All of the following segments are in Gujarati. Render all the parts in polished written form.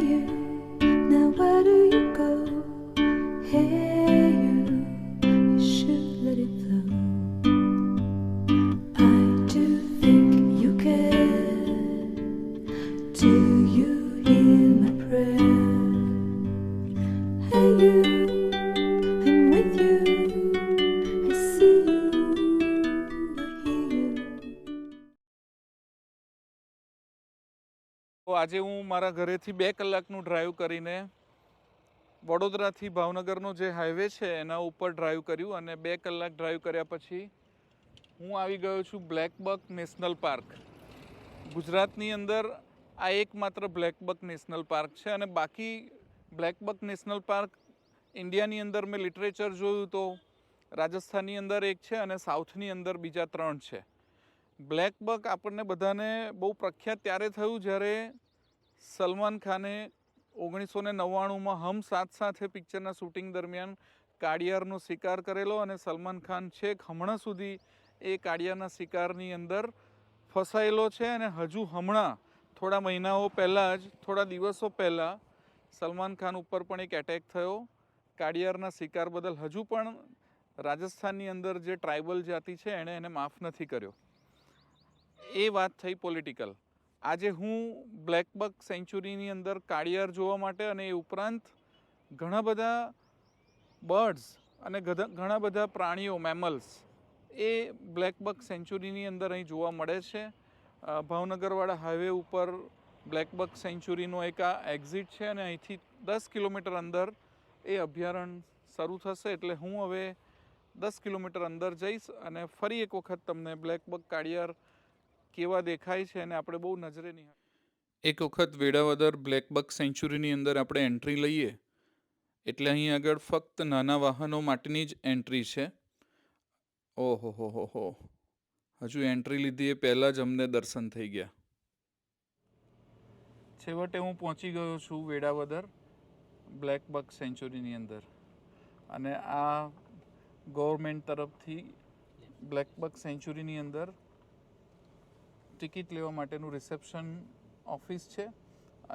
you, now where do you go? Hey you, you should let it flow. I do think you care. Do you hear my prayer? Hey you, I'm with you. I see you, I hear you. તો આજે હું મારા ઘરેથી 2 કલાકનું ડ્રાઈવ કરીને વડોદરાથી ભાવનગરનો જે હાઈવે છે એના ઉપર ડ્રાઈવ કર્યું અને 2 કલાક ડ્રાઈવ કર્યા પછી હું આવી ગયો છું બ્લેકબક નેશનલ પાર્ક. ગુજરાતની અંદર આ એકમાત્ર બ્લેકબક નેશનલ પાર્ક છે અને બાકી બ્લેકબક નેશનલ પાર્ક ઇન્ડિયાની અંદર મેં લિટરેચર જોયું તો રાજસ્થાનની અંદર એક છે અને સાઉથની અંદર બીજા 3 છે. બ્લેકબક આપણને બધાને બહુ પ્રખ્યાત ત્યારે થયું જ્યારે સલમાન ખાને 1999માં હમ સાથ સાથ હે પિક્ચરના શૂટિંગ દરમિયાન કાળિયારનો શિકાર કરેલો અને સલમાન ખાન છેક હમણાં સુધી એ કાળિયારના શિકારની અંદર ફસાયેલો છે અને હજુ હમણાં થોડા મહિનાઓ પહેલાં જ થોડા દિવસો પહેલાં સલમાન ખાન ઉપર પણ એક એટેક થયો કાળિયારના શિકાર બદલ. હજુ પણ રાજસ્થાનની અંદર જે ટ્રાઇબલ જાતિ છે એણે એને માફ નથી કર્યો. એ વાત થઈ પોલિટિકલ. આજે હું બ્લેકબક સેન્ચુરીની અંદર કાળિયાર જોવા માટે અને એ ઉપરાંત ઘણા બધા બર્ડ્સ અને ઘણા બધા પ્રાણીઓ મેમલ્સ એ બ્લેકબક સેન્ચુરીની અંદર અહીં જોવા મળે છે. ભાવનગરવાળા હાઈવે ઉપર બ્લેકબક સેન્ચુરીનો એક આ એક્ઝિટ છે અને અહીંથી 10 કિલોમીટર અંદર એ અભયારણ્ય શરૂ થશે. એટલે હું હવે 10 કિલોમીટર અંદર જઈશ અને ફરી એક વખત તમને બ્લેકબક કાળિયાર કેવા દેખાય છે અને આપણે બહુ નજરે નહીં. એક વખત વેળાવદર બ્લેકબક સેન્ચુરીની અંદર આપણે એન્ટ્રી લઈએ એટલે અહીં આગળ ફક્ત નાના વાહનો માટેની જ એન્ટ્રી છે. ઓહો હો હો હો, હજુ એન્ટ્રી લીધી એ પહેલાં જ અમને દર્શન થઈ ગયા. છેવટે હું પહોંચી ગયો છું વેળાવદર બ્લેકબક સેન્ચુરીની અંદર અને આ ગવર્મેન્ટ તરફથી બ્લેકબક સેન્ચુરીની અંદર ટિકિટ લેવા માટેનું રિસેપ્શન ઓફિસ છે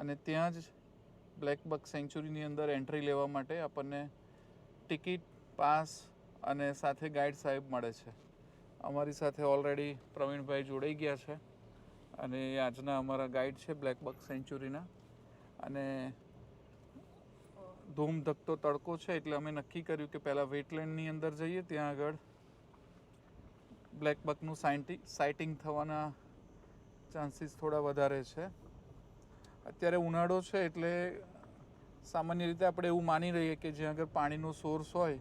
અને ત્યાં જ બ્લેકબક સેન્ચુરીની અંદર એન્ટ્રી લેવા માટે આપણને ટિકિટ પાસ અને સાથે ગાઈડ સાહેબ મળે છે. અમારી સાથે ઓલરેડી પ્રવીણભાઈ જોડાઈ ગયા છે અને એ આજના અમારા ગાઈડ છે બ્લેકબક સેન્ચુરીના. અને ધૂમધકતો તડકો છે એટલે અમે નક્કી કર્યું કે પહેલાં વેટલેન્ડની અંદર જઈએ. ત્યાં આગળ બ્લેકબકનું સાઇટિંગ થવાના ચાન્સીસ થોડા વધારે છે. અત્યારે ઉનાળો છે એટલે સામાન્ય રીતે આપણે એવું માની રહીએ કે જ્યાં આગળ પાણીનો સોર્સ હોય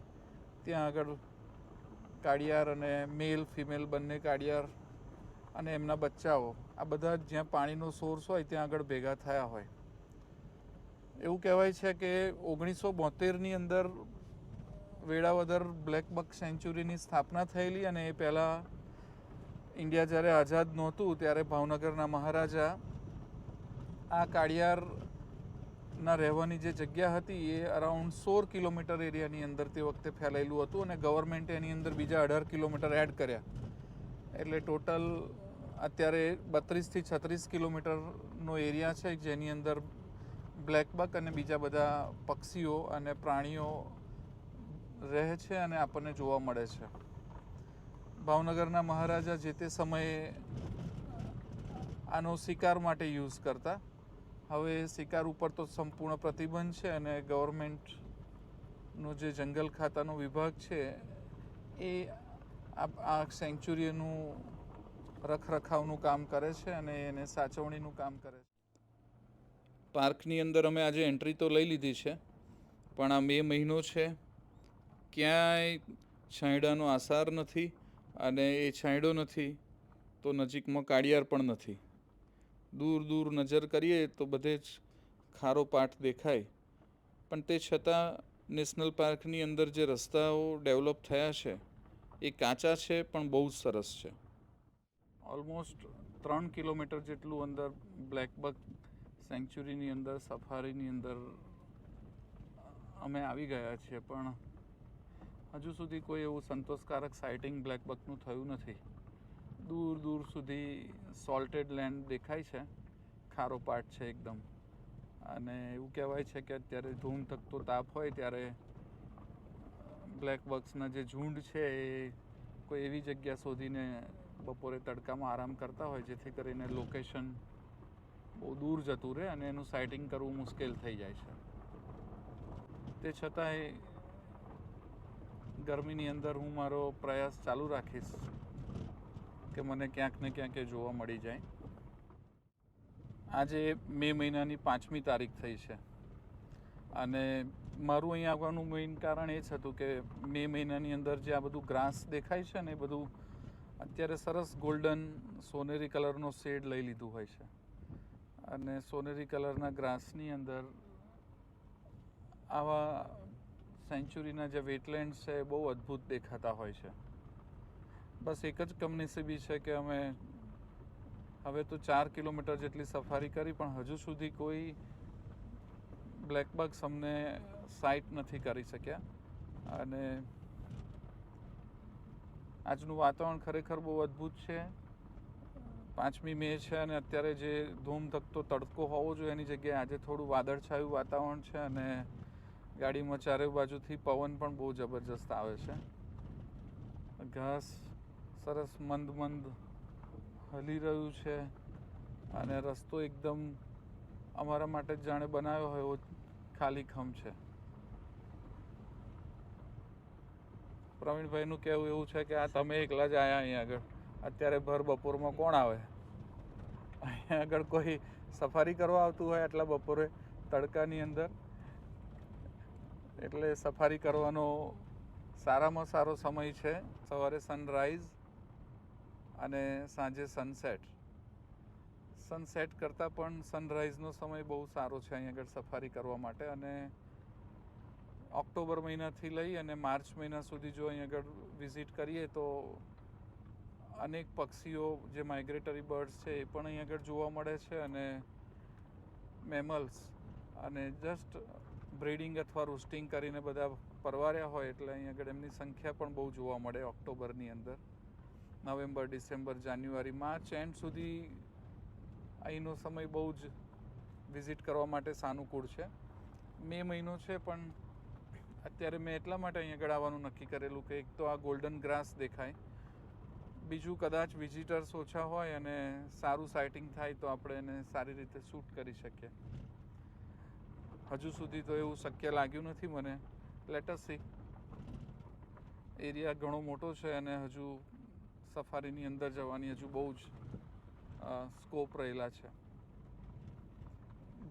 ત્યાં આગળ કાળિયાર અને મેલ ફિમેલ બંને કાળિયાર અને એમના બચ્ચાઓ આ બધા જ્યાં પાણીનો સોર્સ હોય ત્યાં આગળ ભેગા થયા હોય. એવું કહેવાય છે કે 1972ની અંદર વેળાવદર બ્લેકબક સેન્ચુરીની સ્થાપના થયેલી અને એ પહેલાં ઇન્ડિયા જ્યારે આઝાદ નહોતું ત્યારે ભાવનગરના મહારાજા આ કાળિયારના રહેવાની જે જગ્યા હતી એ અરાઉન્ડ 16 કિલોમીટર એરિયાની અંદર તે વખતે ફેલાયેલું હતું અને ગવર્મેન્ટે એની અંદર બીજા 18 કિલોમીટર એડ કર્યા એટલે ટોટલ અત્યારે 32થી 36 કિલોમીટરનો એરિયા છે જેની અંદર બ્લેકબક અને બીજા બધા પક્ષીઓ અને પ્રાણીઓ રહે છે અને આપણને જોવા મળે છે. ભાવનગરના મહારાજા જે તે સમયે આનો શિકાર માટે યુઝ કરતા. હવે શિકાર ઉપર તો સંપૂર્ણ પ્રતિબંધ છે અને ગવર્મેન્ટનો જે જંગલ ખાતાનો વિભાગ છે એ આ સેન્ચુરીનું રખરખાવનું કામ કરે છે અને એને સાચવણીનું કામ કરે છે. પાર્કની અંદર અમે આજે એન્ટ્રી તો લઈ લીધી છે પણ આ મે મહિનો છે ક્યાંય છાંયડાનો આસાર નથી અને એ છાંયડો નથી તો નજીકમાં કાળિયાર પણ નથી. દૂર દૂર નજર કરીએ તો બધે જ ખારો પાટ દેખાય પણ તે છતાં નેશનલ પાર્કની અંદર જે રસ્તાઓ ડેવલપ થયા છે એ કાચા છે પણ બહુ જ સરસ છે. ઓલમોસ્ટ 3 કિલોમીટર જેટલું અંદર બ્લેકબક સેન્ચુરીની અંદર સફારીની અંદર અમે આવી ગયા છીએ પણ હજુ સુધી કોઈ એવું સંતોષકારક સાઇટિંગ બ્લેકબકનું થયું નથી. દૂર દૂર સુધી સોલ્ટેડ લેન્ડ દેખાય છે, ખારો પાટ છે એકદમ અને એવું કહેવાય છે કે અત્યારે ધૂમ તકતો તાપ હોય ત્યારે બ્લેક બક્સના જે ઝુંડ છે એ કોઈ એવી જગ્યા શોધીને બપોરે તડકામાં આરામ કરતા હોય જેથી કરીને લોકેશન બહુ દૂર જતું રહે અને એનું સાઇટિંગ કરવું મુશ્કેલ થઈ જાય છે. તે છતાંય ગરમીની અંદર હું મારો પ્રયાસ ચાલુ રાખીશ કે મને ક્યાંક ને ક્યાંક એ જોવા મળી જાય. આજે મે મહિનાની 5મી તારીખ થઈ છે અને મારું અહીં આવવાનું મેઇન કારણ એ જ હતું કે મે મહિનાની અંદર જે આ બધું ગ્રાસ દેખાય છે ને એ બધું અત્યારે સરસ ગોલ્ડન સોનેરી કલરનો શેડ લઈ લીધું હોય છે અને સોનેરી કલરના ગ્રાસની અંદર આવા સેન્ચુરીના જે વેટલેન્ડ્સ છે એ બહુ અદ્ભુત દેખાતા હોય છે. બસ એક જ કમનસીબી છે કે અમે હવે તો 4 કિલોમીટર જેટલી સફારી કરી પણ હજુ સુધી કોઈ બ્લેક બક્સ અમને સાઇટ નથી કરી શક્યા. અને આજનું વાતાવરણ ખરેખર બહુ અદ્ભુત છે. 5મી મે છે અને અત્યારે જે ધૂમ ધકતો તડકો હોવો જોઈએ એની જગ્યાએ આજે થોડું વાદળછાયું વાતાવરણ છે અને ગાડીમાં ચારે બાજુથી પવન પણ બહુ જબરજસ્ત આવે છે. ઘાસ સરસ મંદ મંદ હલી રહ્યું છે અને રસ્તો એકદમ અમારા માટે જાણે બનાવ્યો હોય એવો ખાલીખમ છે. પ્રવીણભાઈનું કહેવું એવું છે કે આ તમે એકલા જ આવ્યા અહીંયા આગળ, અત્યારે ભર બપોરમાં કોણ આવે? અહીંયા આગળ કોઈ સફારી કરવા આવતું હોય આટલા બપોરે તડકાની અંદર? એટલે સફારી કરવાનો સારામાં સારો સમય છે સવારે સનરાઈઝ અને સાંજે સનસેટ. સનસેટ કરતાં પણ સનરાઈઝનો સમય બહુ સારો છે અહીં આગળ સફારી કરવા માટે. અને ઓક્ટોબર મહિનાથી લઈ અને માર્ચ મહિના સુધી જો અહીં આગળ વિઝિટ કરીએ તો અનેક પક્ષીઓ જે માઇગ્રેટરી બર્ડ્સ છે એ પણ અહીં આગળ જોવા મળે છે અને મેમલ્સ અને જસ્ટ બ્રીડિંગ અથવા રૂસ્ટિંગ કરીને બધા પરવાર્યા હોય એટલે અહીં આગળ એમની સંખ્યા પણ બહુ જોવા મળે ઓક્ટોબરની અંદર. November, December, January, March and સુધી અહીંનો સમય બહુ જ વિઝિટ કરવા માટે સાનુકૂળ છે. મે મહિનો છે પણ અત્યારે મેં એટલા માટે અહીં આગળ આવવાનું નક્કી કરેલું કે એક તો આ ગોલ્ડન ગ્રાસ દેખાય, બીજું કદાચ વિઝિટર્સ ઓછા હોય અને સારું સાઇટિંગ થાય તો આપણે એને સારી રીતે શૂટ કરી શકીએ. હજુ સુધી તો એવું શક્ય લાગ્યું નથી મને. Let S C. એરિયા ઘણો મોટો છે અને હજુ સફારીની અંદર જવાની હજુ બહુ જ સ્કોપ રહેલા છે.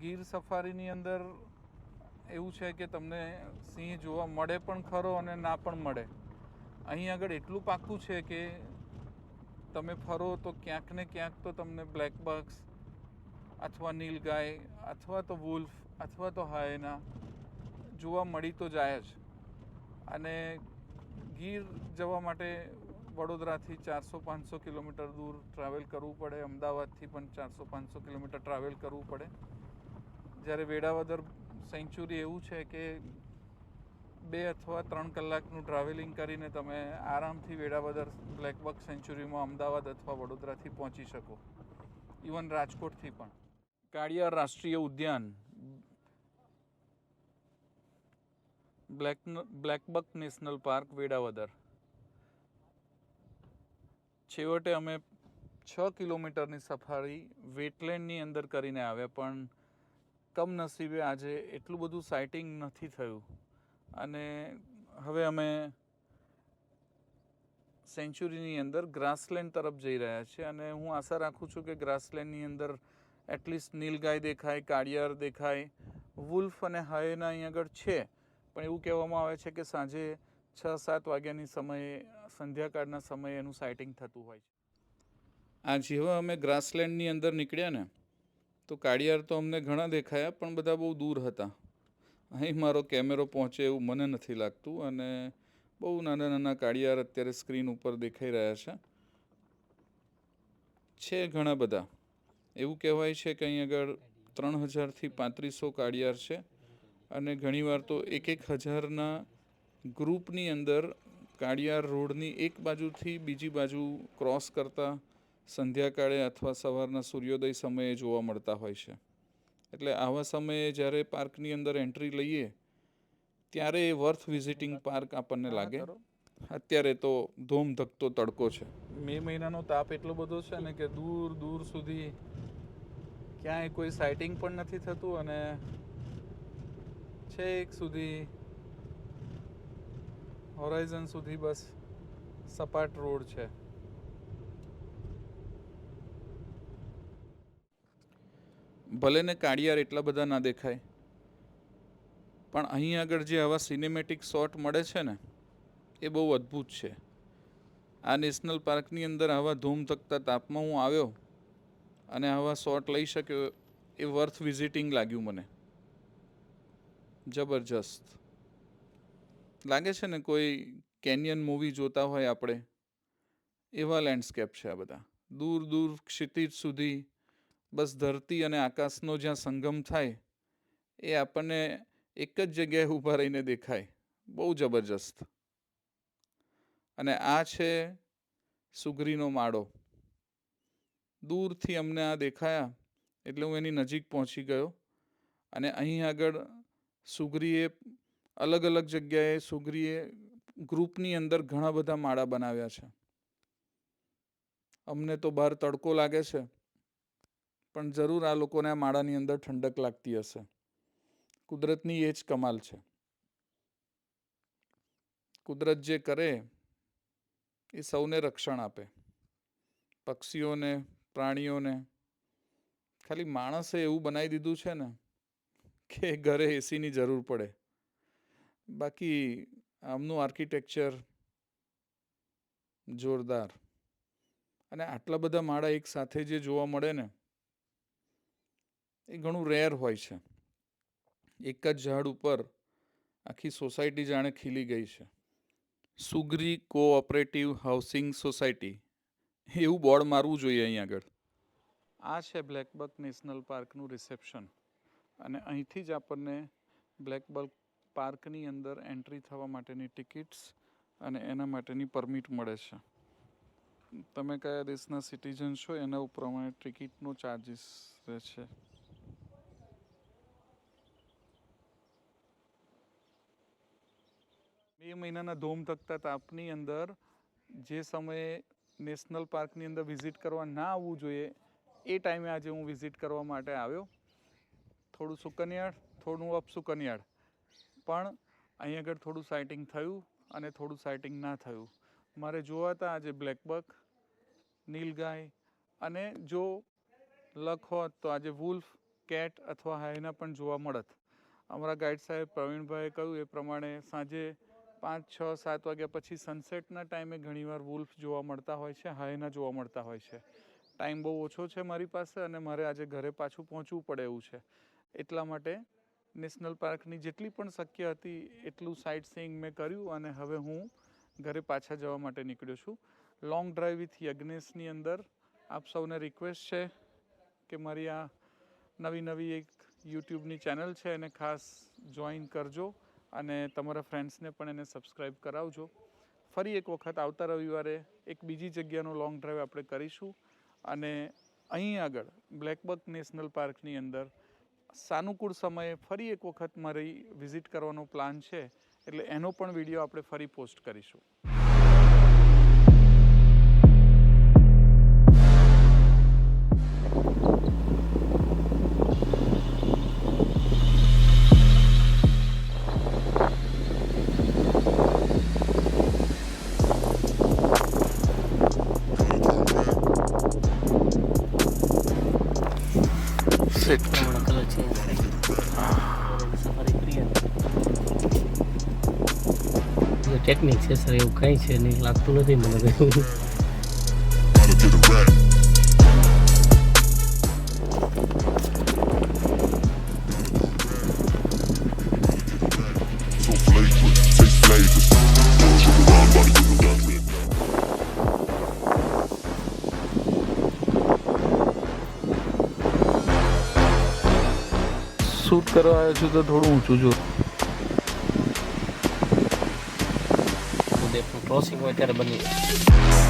ગીર સફારીની અંદર એવું છે કે તમને સિંહ જોવા મળે પણ ખરો અને ના પણ મળે. અહીં આગળ એટલું પાક્કું છે કે તમે ફરો તો ક્યાંક ને ક્યાંક તો તમને બ્લેક બક્સ અથવા નીલગાય અથવા તો વુલ્ફ અથવા તો હાયના જોવા મળી તો જાય જ. અને ગીર જવા માટે વડોદરાથી 400-500 કિલોમીટર દૂર ટ્રાવેલ કરવું પડે. અમદાવાદથી પણ 400-500 કિલોમીટર ટ્રાવેલ કરવું પડે. જ્યારે વેળાવદર સેન્ચુરી એવું છે કે 2 અથવા 3 કલાકનું ટ્રાવેલિંગ કરીને તમે આરામથી વેળાવદર બ્લેકબક સેન્ચુરીમાં અમદાવાદ અથવા વડોદરાથી પહોંચી શકો, ઇવન રાજકોટથી પણ. કાળિયાર રાષ્ટ્રીય ઉદ્યાન, બ્લેકબક નેશનલ પાર્ક, વેળાવદર. છેવટે અમે 6 કિલોમીટરની સફારી વેટલેન્ડની અંદર કરીને આવ્યા પણ કમનસીબે આજે એટલું બધું સાઇટિંગ નથી થયું અને હવે અમે સેન્ચુરીની અંદર ગ્રાસલેન્ડ તરફ જઈ રહ્યા છીએ. અને હું આશા રાખું છું કે ગ્રાસલેન્ડની અંદર એટલીસ્ટ નીલગાય દેખાય, કાળિયાર દેખાય, વુલ્ફ અને હાયના અહીં આગળ છે પણ એવું કહેવામાં આવે છે કે સાંજે 6-7 વાગ્યાની સમયે સંધ્યાકાળના સમયે એનું સાઇટિંગ થતું હોય છે. આ જેવા અમે ગ્રાસલેન્ડની અંદર નીકળ્યા ને તો કાળિયાર તો અમને ઘણા દેખાયા પણ બધા બહુ દૂર હતા. અહીં મારો કેમેરો પહોંચે એવું મને નથી લાગતું અને બહુ નાના નાના કાળિયાર અત્યારે સ્ક્રીન ઉપર દેખાઈ રહ્યા છે ઘણા બધા. એવું કહેવાય છે કે અહીં આગળ 3000થી 3500 કાળિયાર છે અને ઘણીવાર તો 1000ના ગ્રુપની અંદર કાળિયાર રોડની એક બાજુથી બીજી બાજુ ક્રોસ કરતા સંધ્યાકાળે અથવા સવારના સૂર્યોદય સમયે જોવા મળતા હોય છે. એટલે આવા સમયે જ્યારે પાર્કની અંદર એન્ટ્રી લઈએ ત્યારે એ વર્થ વિઝિટિંગ પાર્ક આપણને લાગે. અત્યારે તો ધૂમ ધકતો તડકો છે. મે મહિનાનો તાપ એટલો બધો છે ને કે દૂર દૂર સુધી ક્યાંય કોઈ સાઇટિંગ પણ નથી થતું અને છેક સુધી હોરાઇઝન સુધી બસ સપાટ રોડ છે. ભલે ને કાળિયાર એટલા બધા ના દેખાય, પણ અહીં આગળ જે આવા સિનેમેટિક શોટ મળે છે ને એ બહુ અદ્ભુત છે. આ નેશનલ પાર્કની અંદર આવા ધૂમ ધકતા તાપમાં હું આવ્યો અને આવા શોટ લઈ શક્યો એ વર્થ વિઝિટિંગ લાગ્યું મને. જબરજસ્ત લાગે છે ને કોઈ કેનિયન મૂવી જોતા હોય આપણે એવા લેન્ડસ્કેપ છે આ બધા. દૂર દૂર ક્ષિતિજ સુધી બસ ધરતી અને આકાશનો જ્યાં સંગમ થાય એ આપણને એક જ જગ્યાએ ઊભા રહીને દેખાય. બહુ જબરજસ્ત. અને આ છે સુગરીનો માળો. દૂરથી અમને આ દેખાયા એટલે હું એની નજીક પહોંચી ગયો અને અહીં આગળ સુગરીએ અલગ અલગ જગ્યાએ સુગરીએ ગ્રુપની અંદર ઘણા બધા માળા બનાવ્યા છે. અમને તો બહાર તડકો લાગે છે પણ જરૂર આ લોકોને આ માળાની અંદર ઠંડક લાગતી હશે. કુદરતની એ જ કમાલ છે. કુદરત જે કરે એ સૌને રક્ષણ આપે, પક્ષીઓને, પ્રાણીઓને. ખાલી માણસે એવું બનાવી દીધું છે ને કે ઘરે એસીની જરૂર પડે. બાકી આમનું આર્કિટેક્ચર જોરદાર. અને આટલા બધા માળા એક સાથે જે જોવા મળે ને એ ઘણું રેર હોય છે. એક જ ઝાડ ઉપર આખી સોસાયટી જાણે ખીલી ગઈ છે. સુગરી કોઓપરેટિવ હાઉસિંગ સોસાયટી એવું બોર્ડ મારવું જોઈએ અહીં આગળ. આ છે બ્લેકબક નેશનલ પાર્કનું રિસેપ્શન અને અહીંથી જ આપણને બ્લેકબક પાર્કની અંદર એન્ટ્રી થવા માટેની ટિકિટ્સ અને એના માટેની પરમિટ મળે છે. તમે કયા દેશના સિટીઝન છો એના પ્રમાણે ટિકિટનો ચાર્જીસ રહે છે. મે મહિનાના ધૂમ ધકતા તાપની અંદર જે સમયે નેશનલ પાર્કની અંદર વિઝિટ કરવા ના આવવું જોઈએ એ ટાઈમે આજે હું વિઝિટ કરવા માટે આવ્યો. થોડું સુકનિયાળ, થોડું અપસુકનિયાળ, પણ અહીં આગળ થોડું સાઇટિંગ થયું અને થોડું સાઇટિંગ ના થયું. મારે જોવા હતા આજે બ્લેકબક, નીલગાય અને જો લક હોત તો આજે વુલ્ફ, કેટ અથવા હાયના પણ જોવા મળત. અમારા ગાઈડ સાહેબ પ્રવીણભાઈએ કહ્યું એ પ્રમાણે સાંજે 5, 6, 7 વાગ્યા પછી સનસેટના ટાઈમે ઘણીવાર વુલ્ફ જોવા મળતા હોય છે, હાયના જોવા મળતા હોય છે. ટાઈમ બહુ ઓછો છે મારી પાસે અને મારે આજે ઘરે પાછું પહોંચવું પડે એવું છે. એટલા માટે નેશનલ પાર્કની જેટલી પણ શક્ય હતી એટલું સાઇટ સીઈંગ મેં કર્યું અને હવે હું ઘરે પાછા જવા માટે નીકળ્યો છું. લોંગ ડ્રાઈવ વિથ યજ્ઞેશની અંદર આપ સૌને રિક્વેસ્ટ છે કે મારી આ નવી એક યુટ્યુબની ચેનલ છે એને ખાસ જોઈન કરજો અને તમારા ફ્રેન્ડ્સને પણ એને સબસ્ક્રાઈબ કરાવજો. ફરી એક વખત આવતા રવિવારે એક બીજી જગ્યાનો લોંગ ડ્રાઈવ આપણે કરીશું અને અહીં આગળ બ્લેકબક નેશનલ પાર્કની અંદર સાનુકૂળ સમયે ફરી એક વખત મારી વિઝિટ કરવાનો પ્લાન છે એટલે એનો પણ વિડીયો આપણે ફરી પોસ્ટ કરીશું. ટેકનિક છે સર, એવું કંઈ છે નહીં, લાગતું નથી મને કંઈ. શૂટ કરવા આવ્યો છું તો થોડું ઊંચું જો ક્રોસિંગ હોય ત્યારે બની